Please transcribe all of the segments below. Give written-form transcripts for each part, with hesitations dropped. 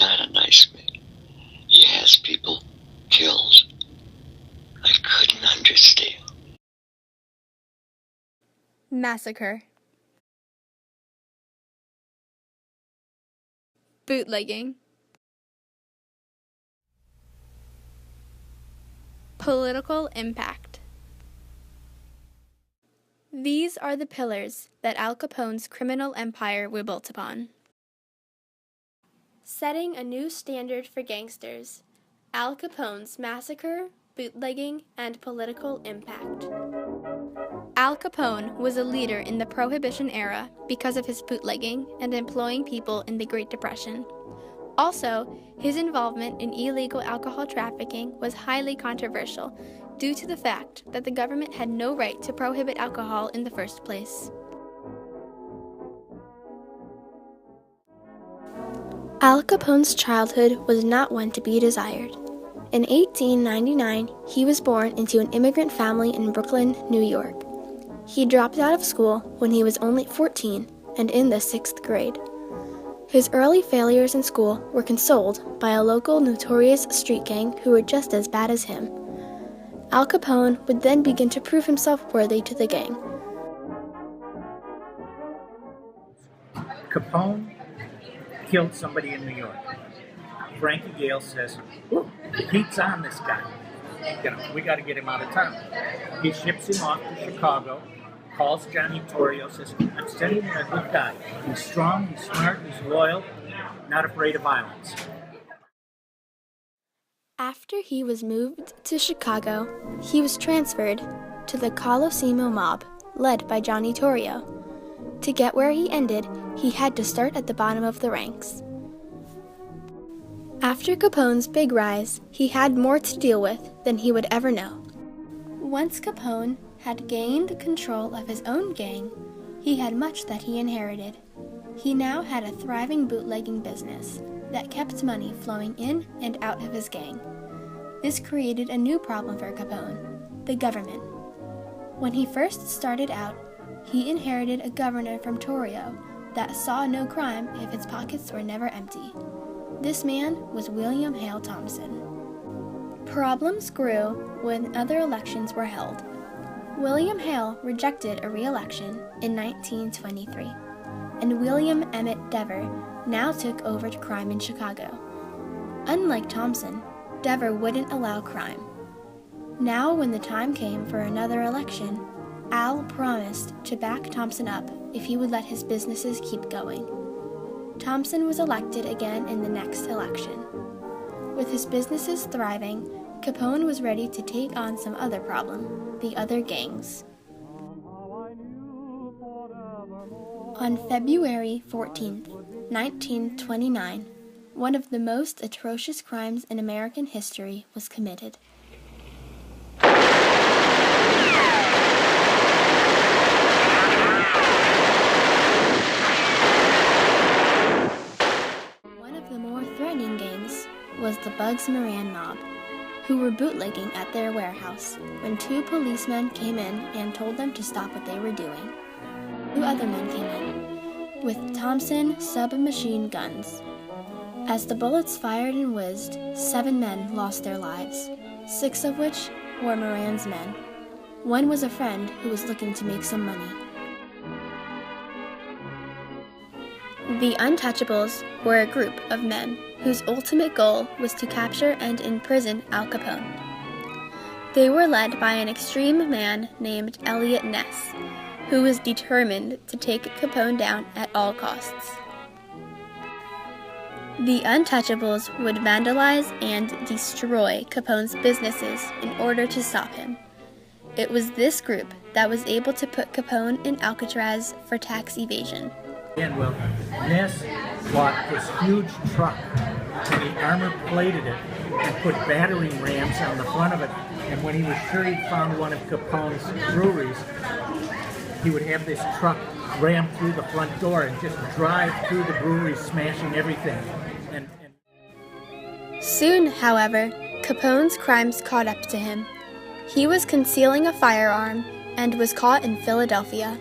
not a nice man. He has people killed. I couldn't understand. Massacre. Bootlegging. Political impact. These are the pillars that Al Capone's criminal empire were built upon. Setting a new standard for gangsters, Al Capone's massacre, bootlegging, and political impact. Al Capone was a leader in the Prohibition era because of his bootlegging and employing people in the Great Depression. Also, his involvement in illegal alcohol trafficking was highly controversial due to the fact that the government had no right to prohibit alcohol in the first place. Al Capone's childhood was not one to be desired. In 1899, he was born into an immigrant family in Brooklyn, New York. He dropped out of school when he was only 14 and in the 6th grade. His early failures in school were consoled by a local notorious street gang who were just as bad as him. Al Capone would then begin to prove himself worthy to the gang. Capone killed somebody in New York. Frankie Gale says, "The heat's on this guy. We got to get him out of town." He ships him off to Chicago, calls Johnny Torrio, says, "I'm sending you a good guy. He's strong, he's smart, he's loyal, not afraid of violence." After he was moved to Chicago, he was transferred to the Colosimo mob, led by Johnny Torrio. To get where he ended, he had to start at the bottom of the ranks. After Capone's big rise, he had more to deal with than he would ever know. Once Capone had gained control of his own gang, he had much that he inherited. He now had a thriving bootlegging business that kept money flowing in and out of his gang. This created a new problem for Capone, the government. When he first started out, he inherited a governor from Torrio that saw no crime if its pockets were never empty. This man was William Hale Thompson. Problems grew when other elections were held. William Hale rejected a re-election in 1923, and William Emmett Dever now took over crime in Chicago. Unlike Thompson, Dever wouldn't allow crime. Now, when the time came for another election, Al promised to back Thompson up if he would let his businesses keep going. Thompson was elected again in the next election. With his businesses thriving, Capone was ready to take on some other problem, the other gangs. On February 14, 1929, one of the most atrocious crimes in American history was committed. One of the more threatening gangs was the Bugs Moran mob, who were bootlegging at their warehouse when 2 policemen came in and told them to stop what they were doing. 2 other men came in, with Thompson submachine guns. As the bullets fired and whizzed, 7 men lost their lives, 6 of which were Moran's men. One was a friend who was looking to make some money. The Untouchables were a group of men whose ultimate goal was to capture and imprison Al Capone. They were led by an extreme man named Eliot Ness, who was determined to take Capone down at all costs. The Untouchables would vandalize and destroy Capone's businesses in order to stop him. It was this group that was able to put Capone in Alcatraz for tax evasion. And well, Ness bought this huge truck and he armor-plated it and put battering rams on the front of it. And when he was sure he'd found one of Capone's breweries, he would have this truck ram through the front door and just drive through the brewery, smashing everything. Soon, however, Capone's crimes caught up to him. He was concealing a firearm and was caught in Philadelphia.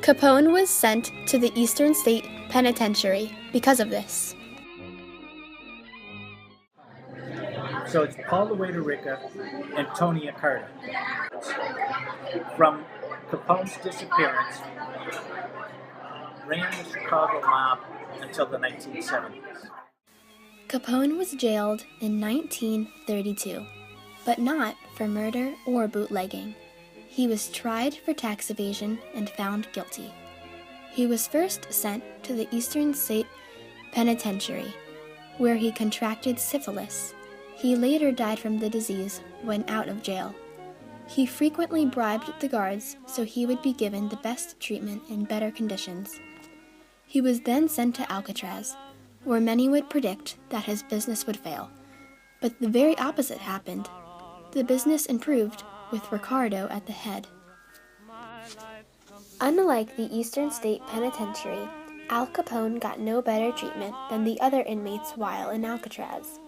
Capone was sent to the Eastern State Penitentiary because of this. So it's Paul Rica and Tony Accardo. From Capone's disappearance, ran the Chicago mob until the 1970s. Capone was jailed in 1932, but not for murder or bootlegging. He was tried for tax evasion and found guilty. He was first sent to the Eastern State Penitentiary, where he contracted syphilis. He later died from the disease when out of jail. He frequently bribed the guards so he would be given the best treatment in better conditions. He was then sent to Alcatraz, where many would predict that his business would fail. But the very opposite happened. The business improved with Ricardo at the head. Unlike the Eastern State Penitentiary, Al Capone got no better treatment than the other inmates while in Alcatraz.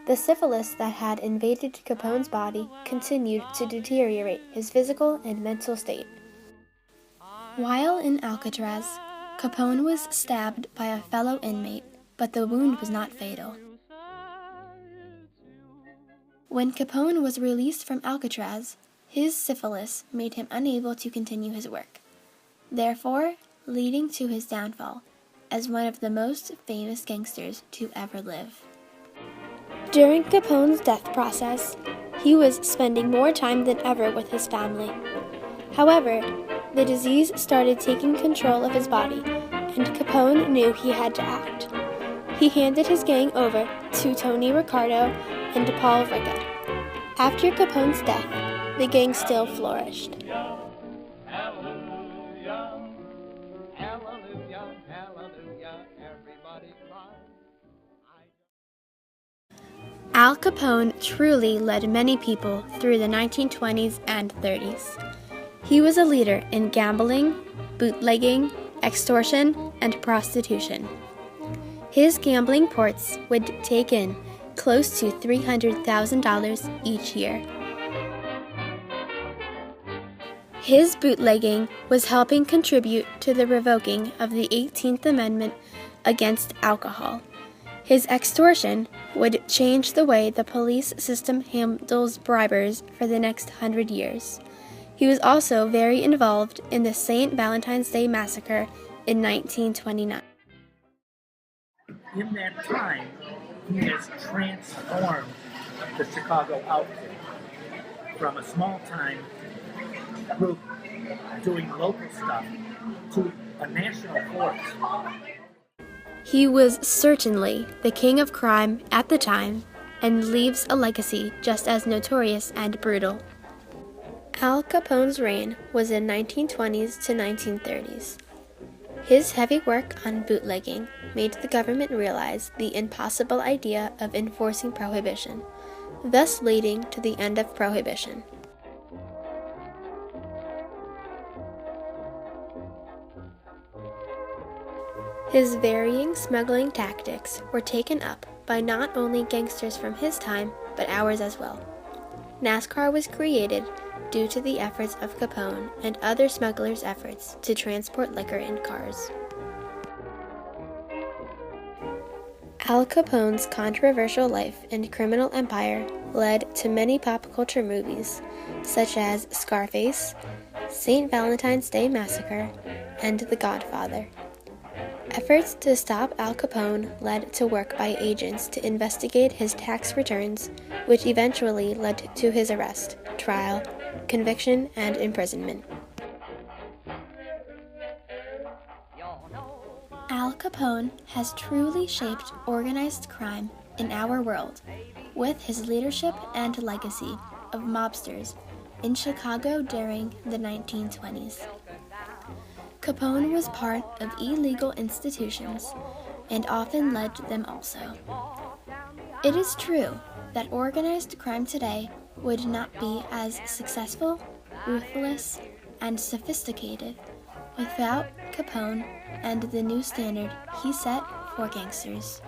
The syphilis that had invaded Capone's body continued to deteriorate his physical and mental state. While in Alcatraz, Capone was stabbed by a fellow inmate, but the wound was not fatal. When Capone was released from Alcatraz, his syphilis made him unable to continue his work, therefore leading to his downfall as one of the most famous gangsters to ever live. During Capone's death process, he was spending more time than ever with his family. However, the disease started taking control of his body, and Capone knew he had to act. He handed his gang over to Tony Ricardo and Paul Rica. After Capone's death, the gang still flourished. Al Capone truly led many people through the 1920s and 30s. He was a leader in gambling, bootlegging, extortion, and prostitution. His gambling ports would take in close to $300,000 each year. His bootlegging was helping contribute to the revoking of the 18th Amendment against alcohol. His extortion would change the way the police system handles bribers for the next 100 years. He was also very involved in the St. Valentine's Day Massacre in 1929. In that time, he has transformed the Chicago outfit from a small-time group doing local stuff to a national force. He was certainly the king of crime at the time and leaves a legacy just as notorious and brutal. Al Capone's reign was in 1920s to 1930s. His heavy work on bootlegging made the government realize the impossible idea of enforcing prohibition, thus leading to the end of prohibition. His varying smuggling tactics were taken up by not only gangsters from his time, but ours as well. NASCAR was created due to the efforts of Capone and other smugglers' efforts to transport liquor in cars. Al Capone's controversial life and criminal empire led to many pop culture movies, such as Scarface, St. Valentine's Day Massacre, and The Godfather. Efforts to stop Al Capone led to work by agents to investigate his tax returns, which eventually led to his arrest, trial, conviction, and imprisonment. Al Capone has truly shaped organized crime in our world with his leadership and legacy of mobsters in Chicago during the 1920s. Capone was part of illegal institutions and often led them also. It is true that organized crime today would not be as successful, ruthless, and sophisticated without Capone and the new standard he set for gangsters.